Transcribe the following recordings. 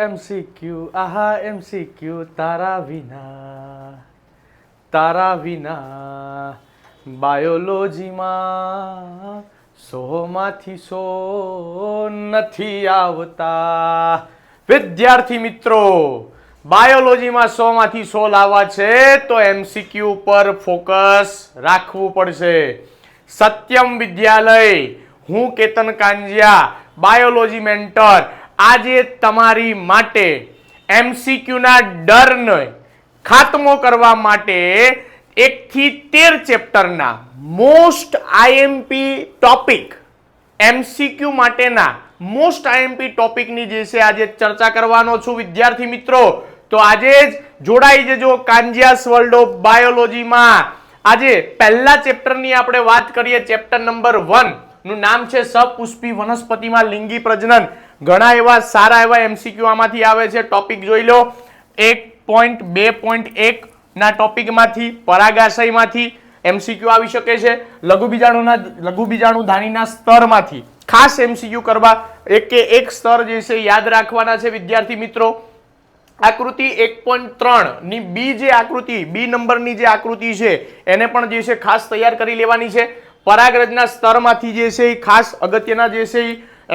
MCQ, આહા MCQ, તારા વિના બાયોલોજીમાં 100માંથી 100 નથી આવતા. વિદ્યાર્થી મિત્રો, બાયોલોજીમાં 100માંથી 100 લાવવા છે તો MCQ પર ફોકસ રાખવું પડશે. સત્યમ વિદ્યાલય, હું કેતન કાંજિયા, બાયોલોજી મેન્ટર, આજે તમારી માટે MCQ ના ડરને ખાતમો કરવા માટે 1 થી 13 ચેપ્ટરના મોસ્ટ IMP ટોપિક, MCQ માટેના મોસ્ટ IMP ટોપિકની જે છે આજે ચર્ચા કરવાનો છું વિદ્યાર્થી મિત્રો. તો આજે જ જોડાઈ જજો કાંજિયાસ વર્લ્ડ ઓફ બાયોલોજીમાં. આજે પહેલા ચેપ્ટરની આપણે વાત કરીએ. ચેપ્ટર નંબર 1 નું નામ છે સપુષ્પી વનસ્પતિમાં લિંગી પ્રજનન. ઘણા એવા સારા એવા MCQ આમાંથી આવે છે. ટોપિક જોઈ લો. 1.2.1 ના ટોપિકમાંથી, પરાગાશયમાંથી MCQ આવી શકે છે. લઘુબીજાણુધાનીના સ્તરમાંથી ખાસ MCQ કરવા એક સ્તર જે છે યાદ રાખવાના છે વિદ્યાર્થી મિત્રો. આકૃતિ 1.3 ની બી જે આકૃતિ, બી નંબરની જે આકૃતિ છે એને પણ જે છે ખાસ તૈયાર કરી લેવાની છે. પરાગરજના સ્તરમાંથી જે છે ખાસ અગત્યના જે છે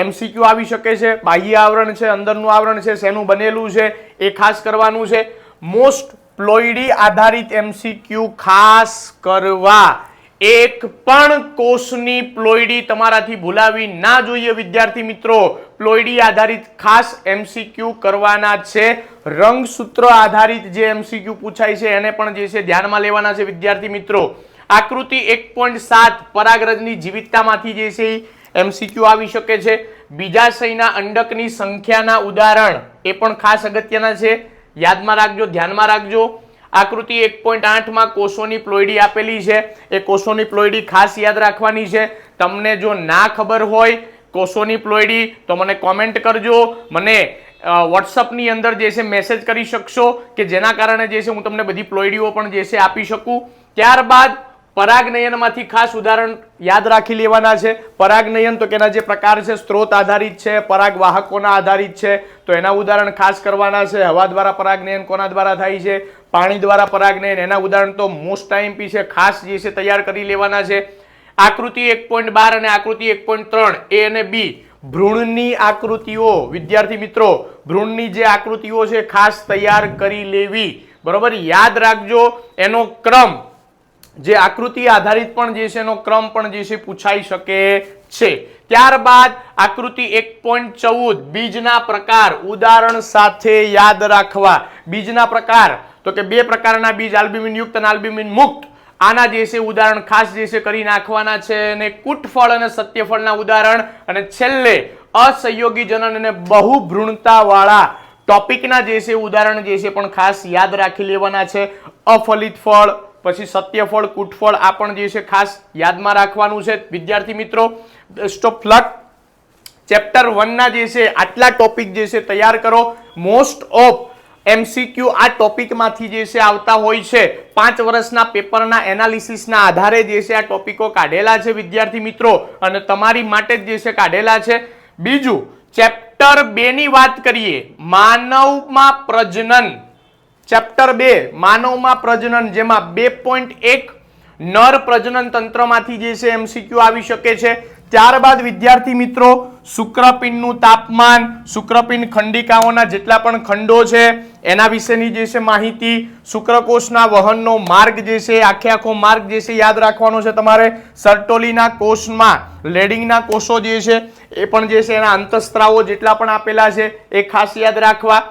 MCQ આવી શકે છે. બાહ્ય આવરણ છે, અંદરનું આવરણ છે, શેનું બનેલું છે એ ખાસ કરવાનું છે. મોસ્ટ પ્લોઇડી આધારિત MCQ ખાસ કરવા. એક પણ કોષની પ્લોઇડી તમારાથી ભૂલાવી ના જોઈએ વિદ્યાર્થી મિત્રો. પ્લોઇડી આધારિત ખાસ MCQ કરવાના છે. રંગસૂત્ર આધારિત જે MCQ પૂછાય છે એને પણ જે છે ધ્યાનમાં લેવાના છે વિદ્યાર્થી મિત્રો. આકૃતિ 1.7 પરાગરજની જીવિતતામાંથી જે છે MCQ આવી શકે છે. બીજાશયના અંડકની સંખ્યાના ઉદાહરણ એ પણ ખાસ અગત્યના છે. યાદમાં રાખજો, ધ્યાનમાં રાખજો. આકૃતિ 1.8 માં કોષોની પ્લોઇડી આપેલી છે. એ કોષોની પ્લોઇડી ખાસ યાદ રાખવાની છે. તમને જો ના ખબર હોય કોષોની પ્લોઇડી તો મને કોમેન્ટ કરજો. મને વોટ્સઅપની અંદર જે છે મેસેજ કરી શકશો કે જેના કારણે જે છે હું તમને બધી પ્લોઇડીઓ પણ જે છે આપી શકું. ત્યારબાદ પરાગનયનમાંથી ખાસ ઉદાહરણ યાદ રાખી લેવાના છે. પરાગનયન તો કેના જે પ્રકાર છે, સ્ત્રોત આધારિત છે, પરાગવાહકોના આધારિત છે, તો એના ઉદાહરણ ખાસ કરવાના છે. હવા દ્વારા પરાગનયન કોના દ્વારા થાય છે, પાણી દ્વારા પરાગનયન, એના ઉદાહરણ તો મોસ્ટ IMP છે, ખાસ જે છે તૈયાર કરી લેવાના છે. આકૃતિ 1.12 અને આકૃતિ 1.3 A અને B ભ્રૂણની આકૃતિઓ વિદ્યાર્થી મિત્રો, ભ્રૂણની જે આકૃતિઓ છે ખાસ તૈયાર કરી લેવી. બરોબર, યાદ રાખજો. એનો ક્રમ જે આકૃતિ આધારિત પણ જે છે એનો ક્રમ પણ જે છે પૂછાઈ શકે છે. ત્યારબાદ આકૃતિ 1.14 બીજના પ્રકાર ઉદાહરણ સાથે યાદ રાખવા. બીજના પ્રકાર તો કે 2 પ્રકારના બીજ, આલ્બ્યુમિન યુક્ત અને આલ્બ્યુમિન મુક્ત. આના જે છે ઉદાહરણ ખાસ જે છે કરી નાખવાના છે. અને કુટફળ અને સત્યફળના ઉદાહરણ. અને છેલ્લે અસહયોગી જનન અને બહુભ્રૂણતા વાળા ટોપિકના જે છે ઉદાહરણ જે છે પણ ખાસ યાદ રાખી લેવાના છે. અફલિત ફળ, પછી સત્યફળ, કુટફળ, આ પણ જે છે ખાસ યાદમાં રાખવાનું છે વિદ્યાર્થી મિત્રો. Best of luck. ચેપ્ટર 1 ના જે છે આટલા ટોપિક જે છે તૈયાર કરો. મોસ્ટ ઓફ MCQ આ ટોપિકમાંથી જે છે આવતા હોય છે. 5 વર્ષના પેપરના એનાલિસિસના આધારે જે છે આ ટોપિકો કાઢેલા છે વિદ્યાર્થી મિત્રો, અને તમારી માટે જ જે છે કાઢેલા છે. બીજું ચેપ્ટર 2 ની વાત કરીએ, માનવમાં પ્રજનન. ચેપ્ટર 2 માનવમાં પ્રજનન, જેમાં 2.1 નર પ્રજનન તંત્રમાંથી જે છે MCQ આવી શકે છે. ત્યારબાદ વિદ્યાર્થી મિત્રો શુક્રપિંડનું તાપમાન, શુક્રપિંડ ખંડિકાઓના જેટલા પણ ખંડો છે એના વિશેની જે છે માહિતી, શુક્રકોષના વહનનો માર્ગ જે છે આખો માર્ગ જે છે યાદ રાખવાનો છે તમારે. સર્ટોલીના કોષમાં લેડિંગના કોષો જે છે એ પણ જે છે એના અંતઃસ્ત્રાવો જેટલા પણ આપેલા છે એ ખાસ યાદ રાખવા.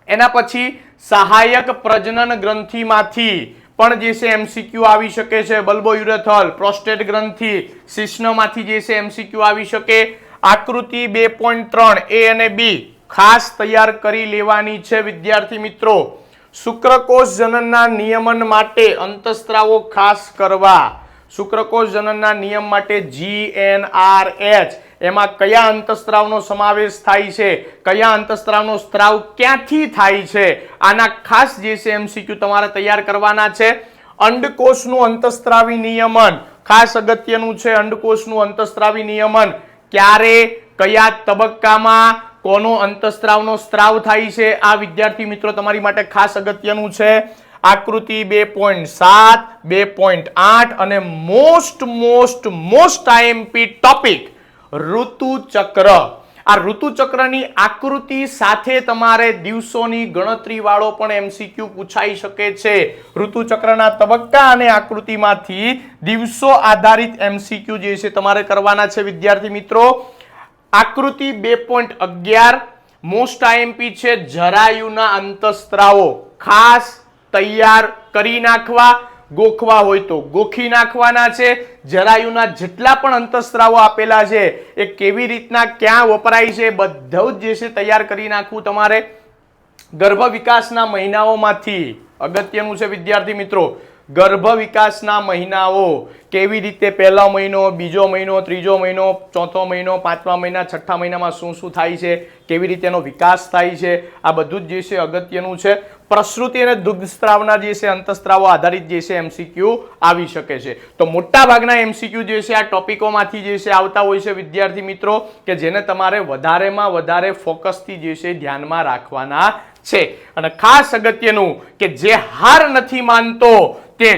એના પછી સહાયક પ્રજનન ગ્રંથિમાંથી પણ જે છે MCQ આવી શકે છે. બલ્બોયુરેથલ, પ્રોસ્ટેટ ગ્રંથિ, શિશ્નમાંથી જે છે MCQ આવી શકે. આકૃતિ 2.3 A અને B ખાસ તૈયાર કરી લેવાની છે વિદ્યાર્થી મિત્રો. શુક્રકોષ જનનના નિયમન માટે અંતઃસ્ત્રાવો ખાસ કરવા. શુક્રકોષ જનનના નિયમ માટે GnRH, એમાં કયા અંતઃસ્ત્રાવનો સમાવેશ થાય છે, કયા અંતઃસ્ત્રાવનો સ્ત્રાવ ક્યાંથી થાય છે, આના ખાસ જે છે MCQ તમારે તૈયાર કરવાના છે. અંડકોષનું અંતઃસ્ત્રાવી નિયમન ખાસ અગત્યનું છે. અંડકોષનું અંતઃસ્ત્રાવી નિયમન ક્યારે, કયા તબક્કામાં, કોનો અંતઃસ્ત્રાવનો સ્ત્રાવ થાય છે આ વિદ્યાર્થી મિત્રો તમારી માટે ખાસ અગત્યનું છે. આકૃતિ 2.7, 2.8 અને મોસ્ટ આઈએમપી ટોપિક ઋતુચક્ર. આ ઋતુચક્રની આકૃતિ સાથે તમારે દિવસોની ગણતરી વાળો પણ એમસીક્યુ પૂછાઈ શકે છે. ઋતુચક્રના તબક્કા અને આકૃતિમાંથી દિવસો આધારિત એમસીક્યુ જે છે તમારે કરવાના છે વિદ્યાર્થી મિત્રો. આકૃતિ 2.11 મોસ્ટ આઈએમપી છે. જરાયુના અંતઃસ્ત્રાવો ખાસ તૈયાર કરી નાખવા, ગોખવા હોય તો ગોખી નાખવાના છે. જરાયુના જેટલા પણ અંતઃસ્ત્રાવો આપેલા છે એ કેવી રીતના ક્યાં વપરાય છે બધું જ જે છે તૈયાર કરી નાખવું તમારે. ગર્ભ વિકાસના મહિનાઓમાંથી અગત્યનું છે વિદ્યાર્થી મિત્રો. ગર્ભ વિકાસના મહિનાઓ કેવી રીતે પહેલો મહિનો, બીજો મહિનો, ત્રીજો મહિનો, ચોથો મહિનો, પાંચમા મહિના, છઠ્ઠા મહિનામાં શું થાય છે, કેવી રીતે એનો વિકાસ થાય છે, આ બધું જ જે છે અગત્યનું છે. પ્રસૃતિ અને દુગ્ધસ્ત્રાવના જે છે અંતઃસ્ત્રાવો આધારિત જે છે એમસીક્યુ આવી શકે છે. તો મોટા ભાગના એમસીક્યુ જે છે આ ટોપિકોમાંથી જે છે આવતા હોય છે વિદ્યાર્થી મિત્રો, કે જેને તમારે વધારેમાં વધારે ફોકસથી જે છે ધ્યાનમાં રાખવાના છે. અને ખાસ અગત્યનું કે જે હાર નથી માનતો તે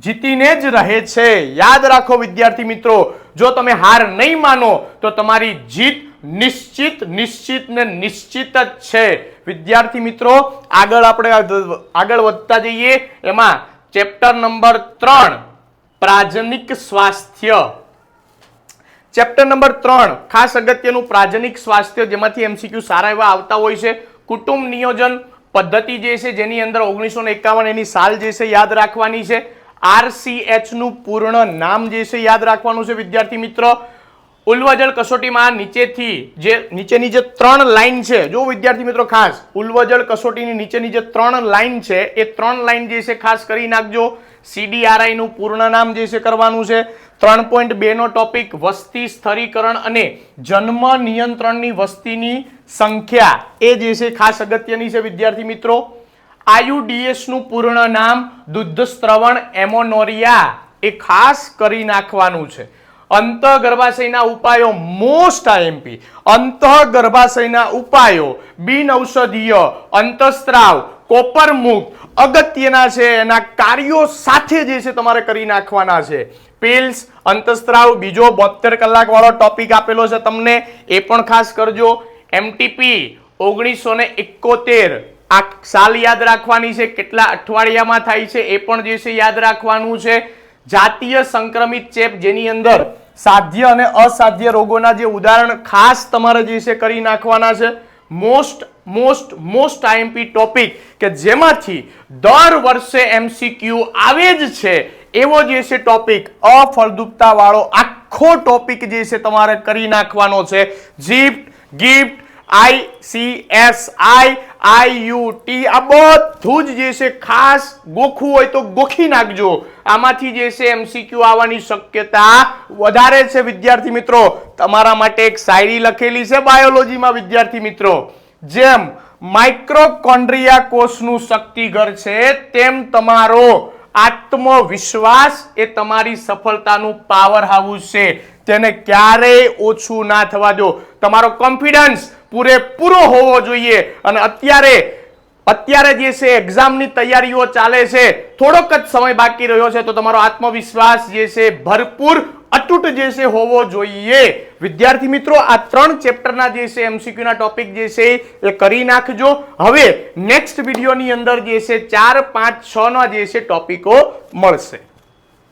જીતીને જ રહે છે. યાદ રાખો વિદ્યાર્થી મિત્રો, જો તમે હાર નહીં માનો તો તમારી જીત નિશ્ચિત જ છે. વિદ્યાર્થી મિત્રો આગળ વધતા જઈએ. એમાં ચેપ્ટર નંબર 3 પ્રાજનિક સ્વાસ્થ્ય. ચેપ્ટર નંબર 3 ખાસ અગત્યનું પ્રાજનિક સ્વાસ્થ્ય, જેમાંથી એમસીક્યુ સારા એવા આવતા હોય છે. કુટુંબ નિયોજન પદ્ધતિ જે છે જેની અંદર 1951 એની સાલ જે છે યાદ રાખવાની છે. RCH નું પૂર્ણ નામ જે છે યાદ રાખવાનું છે વિદ્યાર્થી મિત્રો. ઉલ્વજળ કસોટીમાં નીચેની જે 3 લાઈન છે, જો વિદ્યાર્થી મિત્રો ખાસ ઉલ્વજળ કસોટીની નીચેની જે 3 લાઈન છે એ 3 લાઈન જે છે ખાસ કરી નાખજો. CDRI નું પૂર્ણ નામ જે છે કરવાનું છે. 3.2 નો ટોપિક વસ્તી સ્થળીકરણ અને જન્મ નિયંત્રણની વસ્તીની સંખ્યા એ જે છે ખાસ અગત્યની છે વિદ્યાર્થી મિત્રો. IUDS નું પૂર્ણ નામ દુગ્ધસ્ત્રવણ એમોનોરિયા એ ખાસ કરી નાખવાનું છે. અંતઃગર્ભાશયના ઉપાયો મોસ્ટ આઈએમપી. અંતઃગર્ભાશયના ઉપાયો બિન ઔષધીય અંતઃસ્ત્રાવ કોપરમુક્ત અગત્યના છે. એના કાર્યો સાથે જે છે તમારે કરી નાખવાના છે. પિલ્સ અંતઃસ્ત્રાવ બીજો 72 કલાક વાળો ટોપિક આપેલો છે તમને, એ પણ ખાસ કરજો. MTP 1971 આ સાલ યાદ રાખવાની છે, કેટલા અઠવાડિયામાં થાય છે એ પણ જે છે યાદ રાખવાનું છે. જાતીય સંક્રમિત ચેપ જેની અંદર સાધ્ય અને અસાધ્ય રોગોના જે ઉદાહરણ ખાસ તમારે જે છે કરી નાખવાના છે. મોસ્ટ આઈએમપી ટોપિક કે જેમાંથી દર વર્ષે એમસીક્યુ આવે જ છે એવો જે છે ટોપિક અફળદ્રુપતા વાળો આખો ટોપિક જે છે તમારે કરી નાખવાનો છે. ગિફ્ટ ICSI IUT આ બધું જ જે છે ખાસ ગોખવું હોય તો ગોખી નાખજો. આમાંથી જે છે એમસીક્યુ આવવાની શક્યતા વધારે છે વિદ્યાર્થી મિત્રો. તમારા માટે એક શાયરી લખેલી છે બાયોલોજીમાં વિદ્યાર્થી મિત્રો. જેમ માઇક્રોકોન્ડ્રિયા કોષનું શક્તિઘર છે તેમ તમારો આત્મવિશ્વાસ એ તમારી સફળતાનું પાવર હાઉસ છે. તેને ક્યારેય ઓછું ના થવા દો. તમારો કોન્ફિડન્સ પૂરેપૂરો હોવો જોઈએ. અને અત્યારે જે છે એક્ઝામની તૈયારીઓ ચાલે છે, થોડોક જ સમય બાકી રહ્યો છે, તો તમારો આત્મવિશ્વાસ જે છે ભરપૂર અતૂટ જે છે હોવો જોઈએ. વિદ્યાર્થી મિત્રો આ 3 ચેપ્ટરના જે છે એમસીક્યુ ના ટોપિક જે છે એ કરી નાખજો. હવે નેક્સ્ટ વિડીયોની અંદર જે છે 4, 5, 6 ના જે છે ટોપિકો મળશે.